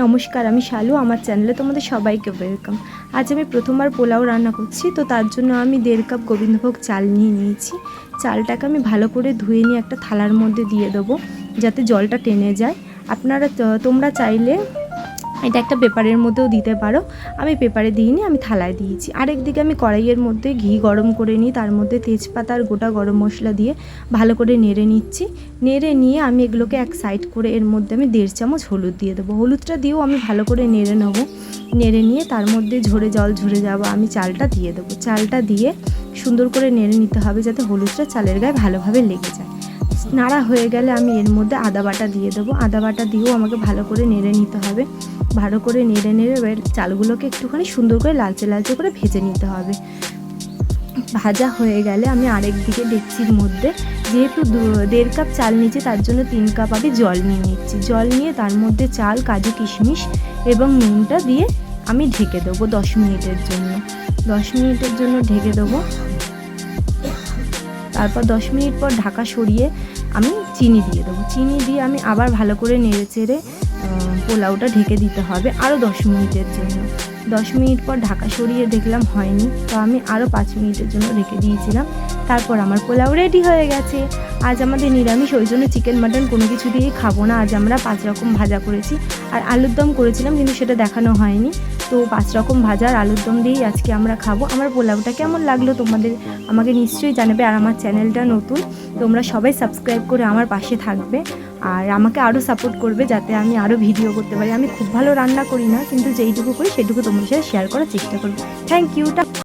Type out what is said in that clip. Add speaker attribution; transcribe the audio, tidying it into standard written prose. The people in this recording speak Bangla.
Speaker 1: নমস্কার, আমি শালু। আমার চ্যানেলে তোমাদের সবাইকে ওয়েলকাম। আজ আমি প্রথমবার পোলাও রান্না করছি, তো তার জন্য আমি 1.5 কাপ গোবিন্দভোগ চাল নিয়ে নিয়েছি। চালটাকে আমি ভালো করে ধুয়ে নিয়ে একটা থালার মধ্যে দিয়ে দেবো, যাতে জলটা টেনে যায়। তোমরা চাইলে এটা একটা পেপারের মধ্যেও দিতে পারো। আমি পেপারে দিইনি, আমি থালায় দিয়েছি। আরেকদিকে আমি কড়াইয়ের মধ্যে ঘি গরম করে নিই, তার মধ্যে তেজপাতা আর গোটা গরম মশলা দিয়ে ভালো করে নেড়ে নিচ্ছি। নেড়ে নিয়ে আমি এগুলোকে এক সাইড করে এর মধ্যে আমি 1.5 চামচ হলুদ দিয়ে দেবো। হলুদটা দিয়েও আমি ভালো করে নেড়ে নেবো। নেড়ে নিয়ে তার মধ্যে জল ঝরে যাওয়া আমি চালটা দিয়ে দেবো। চালটা দিয়ে সুন্দর করে নেড়ে নিতে হবে, যাতে হলুদটা চালের গায়ে ভালোভাবে লেগে যায়। নাড়া হয়ে গেলে আমি এর মধ্যে আদা বাটা দিয়ে দেবো। আদা বাটা দিয়েও আমাকে ভালো করে নেড়ে নিতে হবে। ভালো করে নেড়ে এবার চালগুলোকে একটুখানি সুন্দর করে লালচে লালচে করে ভেজে নিতে হবে। ভাজা হয়ে গেলে আমি আরেক দিকে ডেকচির মধ্যে, যেহেতু 1.5 কাপ চাল নিয়েছি, তার জন্য 3 কাপ আগে জল নিয়ে নিচ্ছি। জল নিয়ে তার মধ্যে চাল, কাজু, কিশমিশ এবং নুনটা দিয়ে আমি ঢেকে দেবো 10 মিনিটের জন্য। 10 মিনিটের জন্য ঢেকে দেবো। তারপর 10 মিনিট পর ঢাকা সরিয়ে আমি চিনি দিয়ে দেবো। চিনি দিয়ে আমি আবার ভালো করে নেড়ে চেড়ে পোলাওটা ঢেকে দিতে হবে আরও 10 মিনিটের জন্য। 10 মিনিট পর ঢাকা সরিয়ে দেখলাম হয়নি, তো আমি আরও 5 মিনিটের জন্য রেখে দিয়েছিলাম। তারপর আমার পোলাও রেডি হয়ে গেছে। আজ আমাদের নিরামিষ, ওই জন্য চিকেন মাটন কোনো কিছু দিয়েই খাবো না। আজ আমরা 5 রকম ভাজা করেছি, আর আলুর দম করেছিলাম, কিন্তু সেটা দেখানো হয়নি। তো 5 রকম ভাজা আর আলুর দম দিয়েই আজকে আমরা খাবো। আমার পোলাওটা কেমন লাগলো তোমাদের আমাকে নিশ্চয়ই জানাবে। আর আমার চ্যানেলটা নতুন, তোমরা সবাই সাবস্ক্রাইব করে আমার পাশে থাকবে আর আমাকে আরও সাপোর্ট করবে, যাতে আমি আরও ভিডিও করতে পারি। আমি খুব ভালো রান্না করি না, কিন্তু যেইটুকু করি সেটুকু তোমাদের সাথে শেয়ার করার চেষ্টা করব। Thank you.